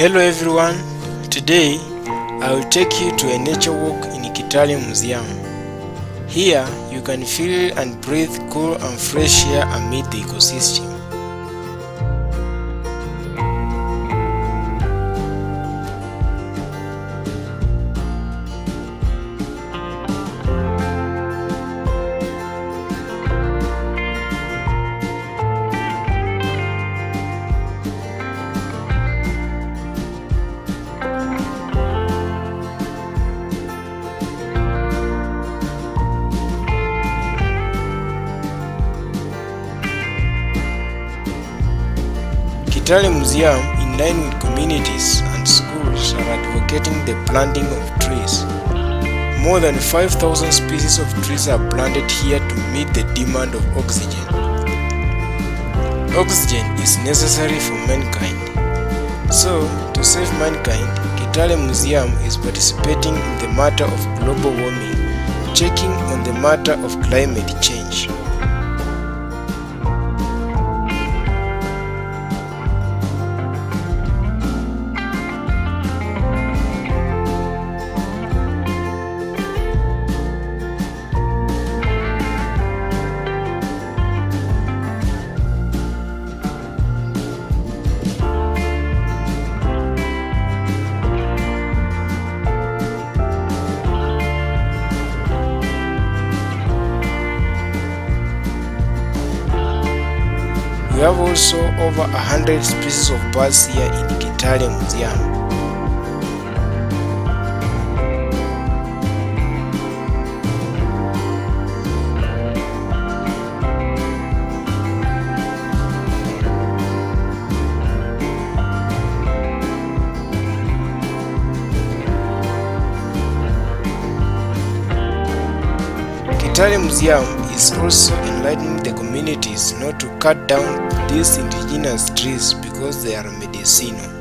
Hello everyone, today I will take you to a nature walk in Kitale Museum. Here you can feel and breathe cool and fresh air amid the ecosystem. Kitale Museum, in line with communities and schools, are advocating the planting of trees. More than 5,000 species of trees are planted here to meet the demand of oxygen. Oxygen is necessary for mankind. So, to save mankind, Kitale Museum is participating in the matter of global warming, checking on the matter of climate change. We have also over 100 species of birds here in Kitale Museum. Kitale Museum is also enlightening the communities not to cut down these indigenous trees because they are medicinal.